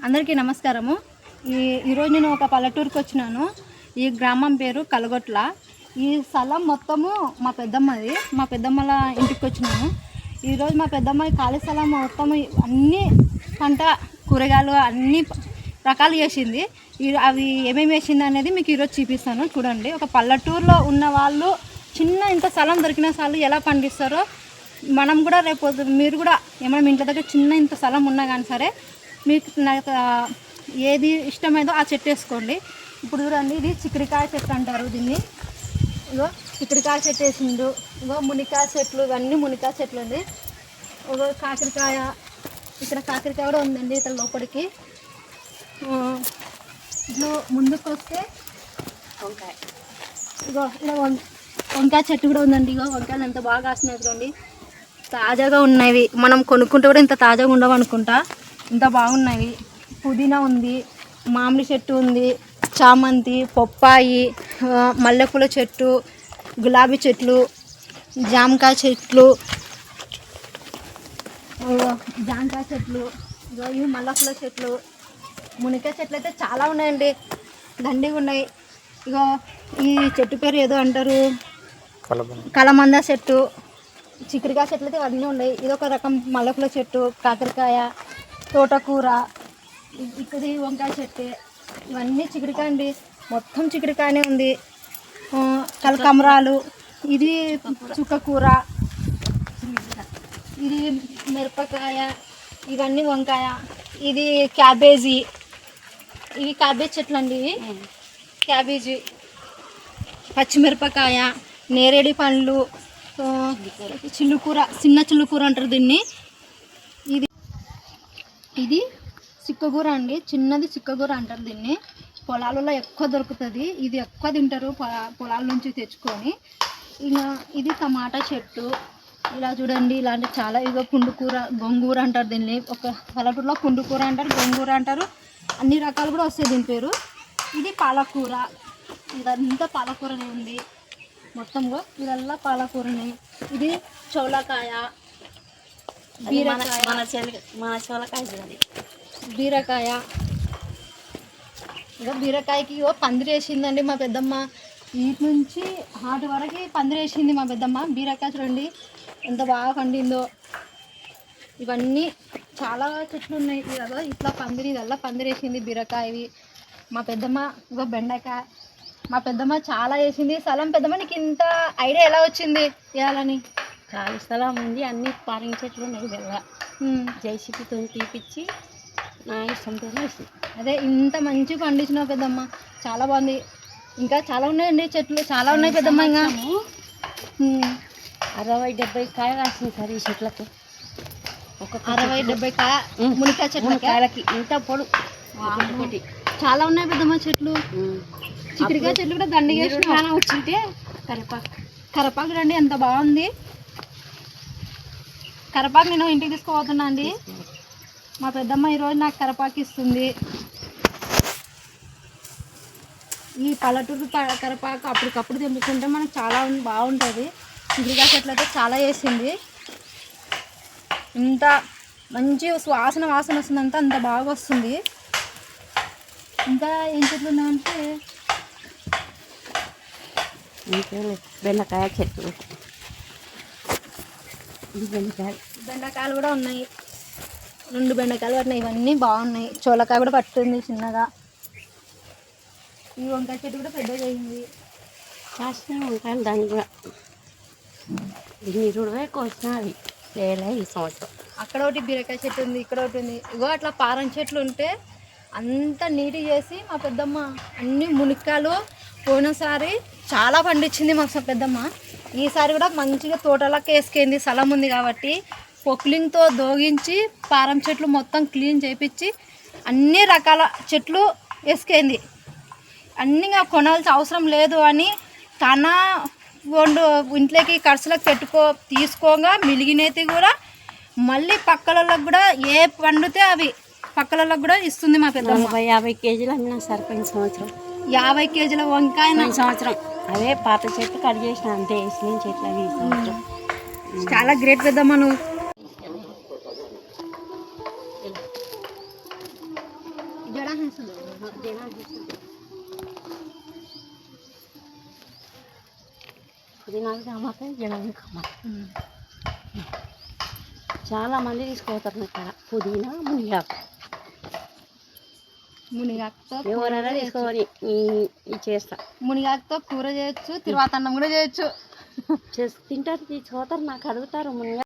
అందరికీ నమస్కారము. ఈరోజు నేను ఒక పల్లెటూరుకి వచ్చినాను. ఈ గ్రామం పేరు కలగొట్ల. ఈ స్థలం మొత్తము మా పెద్దమ్మది. మా పెద్దమ్మల ఇంటికి వచ్చినాను. ఈరోజు మా పెద్దమ్మ ఖాళీ స్థలం మొత్తము అన్నీ పంట కూరగాయలు అన్ని రకాలు వేసింది. అవి ఏమేమి వేసింది అనేది మీకు ఈరోజు చూపిస్తాను. చూడండి, ఒక పల్లెటూరులో ఉన్న వాళ్ళు చిన్న ఇంత స్థలం దొరికిన స్థలం ఎలా పండిస్తారో మనం కూడా రేపు మీరు కూడా ఏమైనా ఇంట్లో దగ్గర చిన్న ఇంత స్థలం ఉన్నా కానీ సరే మీకు ఏది ఇష్టమైందో ఆ చెట్టు వేసుకోండి. ఇప్పుడు చూడండి, ఇది చిక్కుడుకాయ చెట్టు అంటారు దీన్ని. ఇగో చిక్కుడుకాయ చెట్టు వేసిండు. ఇగో మునికాయ చెట్లు, ఇవన్నీ మునికాయ చెట్లు అండి. ఇగో కాకరకాయ, ఇక్కడ కాకరకాయ కూడా ఉందండి ఇక్కడ లోపలికి. ఇట్లా ముందుకు వస్తే వంకాయ, ఇగో ఇలా వంకాయ చెట్టు కూడా ఉందండి. ఇగో వంకాయలు ఎంత బాగా కాస్తున్నాయి చూడండి, తాజాగా ఉన్నవి. మనం కొనుక్కుంటే కూడా ఇంత తాజాగా ఉండవు అనుకుంటా, ఇంత బాగున్నవి. పుదీనా ఉంది, మామిడి చెట్టు ఉంది, చామంతి, పొప్పాయి, మల్లెపూల చెట్టు, గులాబీ చెట్లు, జామకాయ చెట్లు, ఇవి మల్లెపూల చెట్లు, మునక్కాయ చెట్లు అయితే చాలా ఉన్నాయండి, దండిగా ఉన్నాయి. ఇగో ఈ చెట్టు పేరు ఏదో అంటారు, కలమంద చెట్టు. చిక్కుడుకాయ చెట్లు అయితే అన్నీ ఉన్నాయి. ఇది ఒక రకం మల్లెపూల చెట్టు, కాకరకాయ, తోటకూర, ఇక్కడ వంకాయ చెట్టు. ఇవన్నీ చిక్కుడుకాయ అండి, మొత్తం చిక్కుడుకాయనే ఉంది. కలకమరాలు, ఇది చుక్కకూర, ఇది మిరపకాయ, ఇవన్నీ వంకాయ, ఇది క్యాబేజీ. ఇవి క్యాబేజీ చెట్లు అండి, ఇవి క్యాబేజీ, పచ్చిమిరపకాయ, నేరేడి పండ్లు, చిల్లుకూర, చిన్న చిల్లుకూర అంటారు దీన్ని. ఇది చిక్కకూర అండి, చిన్నది చిక్కకూర అంటారు దీన్ని. పొలాలలో ఎక్కువ దొరుకుతుంది, ఇది ఎక్కువ తింటారు పొలాల నుంచి తెచ్చుకొని. ఇలా ఇది టమాటా చెట్టు. ఇలా చూడండి, ఇలాంటి చాలా. ఇగో పుండుకూర, గొంగూర అంటారు దీన్ని. ఒక పల్లెటూరులో పుండుకూర అంటారు, గొంగూర అంటారు, అన్ని రకాలు కూడా వస్తాయి దీని పేరు. ఇది పాలకూర, ఇదంతా పాలకూరనే ఉంది మొత్తంలో, ఇదల్లా పాలకూరనే. ఇది చౌలకాయ, బీరకాయ. ఇక బీరకాయకి పందిరి వేసిందండి మా పెద్దమ్మ. వీటి నుంచి హాటి వరకు పందిరి వేసింది మా పెద్దమ్మ. బీరకాయ చూడండి ఎంత బాగా పండిందో. ఇవన్నీ చాలా చెట్లు ఉన్నాయి కదా, ఇట్లా పందిరి, ఇదల్లా పందిరి వేసింది బీరకాయవి మా పెద్దమ్మ. ఇగో బెండకాయ, మా పెద్దమ్మ చాలా వేసింది. స్థలం పెద్దమ్మ, నీకు ఇంత ఐడియా ఎలా వచ్చింది వేయాలని? ఖాళీ స్థలం ఉంది, అన్ని పారింగ్ చెట్లు ఉన్నాయి కదా, జైసీపీతో తీపిచ్చి నా ఇష్టంతో వేసి. అదే ఇంత మంచి పండించిన పెద్దమ్మ, చాలా బాగుంది. ఇంకా చాలా ఉన్నాయండి చెట్లు, చాలా ఉన్నాయి పెద్దమ్మ. ఇంకా 60-70 కాయ కాసింది సార్ ఈ చెట్లకి. ఒక 60-70 కాయ మునికాయ చెట్లకి ఇంత పొడు ఒకటి. చాలా ఉన్నాయి పెద్దమ్మ చెట్లు. చిక్కుడుకాయ చెట్లు కూడా దండిగా వచ్చింటే కరపాకు రండి, ఎంత బాగుంది. కరపాకు నేను ఇంటికి తీసుకుపోతున్నా అండి. మా పెద్దమ్మ ఈరోజు నాకు కరపాకు ఇస్తుంది. ఈ పల్లెటూరు కరపాకు అప్పటికప్పుడు తెంపుకుంటే మనకు చాలా బాగుంటుంది. చిక్కుడుకాయ చెట్లు అయితే చాలా వేసింది. ఇంత మంచి వాసన వస్తుందంటే అంత బాగా వస్తుంది. ఇంకా ఏం చెట్లు ఉన్నాయంటే బెండకాయ చెట్లు, బెండకాయలు కూడా ఉన్నాయి. 2 బెండకాయలు పట్టినాయి, ఇవన్నీ బాగున్నాయి. చోలకాయ కూడా పట్టింది చిన్నగా. ఈ వంకాయ చెట్టు కూడా పెద్దగా అయింది. కాసిన వంకాయలు దాన్ని కూడా నీరుడే కోసినవి లేదా ఈ సంవత్సరం. అక్కడ ఒకటి బీరకాయ చెట్టు ఉంది, ఇక్కడ ఒకటి ఉంది. ఇగో అట్లా పారం చెట్లు ఉంటే అంత నీటి చేసి మా పెద్దమ్మ అన్ని మునిక్కాయలు పోయినసారి చాలా పండించింది మా పెద్దమ్మ. ఈసారి కూడా మంచిగా తోటలకు వేసుకుంది, స్థలం ఉంది కాబట్టి. పొక్లింగ్తో దోగించి పారం చెట్లు మొత్తం క్లీన్ చేయించి అన్ని రకాల చెట్లు వేసుకుంది. అన్నీ కొనాల్సిన అవసరం లేదు అని తన ఇంట్లోకి ఖర్చులకు తీసుకోగా మిలిగినది కూడా మళ్ళీ పక్కలకు కూడా ఏ పండితే అవి పక్కలకు కూడా ఇస్తుంది మా పెద్దమ్మ. 50 కేజీలు అమ్మిన సరిపోయిన సంవత్సరం. 50 కేజీల వంకాయ సంవత్సరం. అదే పాత చెట్టు కట్ చేసిన అంతే, వేసిన చెట్లు అవి ఈ సంవత్సరం. చాలా గ్రేట్ పెద్దమ్మ నువ్వు. పుదీనాకు టమాటా జనానికి టమాటా చాలా మంది తీసుకోతారు ఇక్కడ పుదీనా మునిగాకు మునిగాకుతో ఎవరైనా తీసుకోవాలి ఈ చేస్తా మునిగాకుతో కూర చేయొచ్చు, తిరువాత అన్నం కూడా చేయొచ్చు. తింటారు తీసుకోతారు నాకు అడుగుతారు మునిగా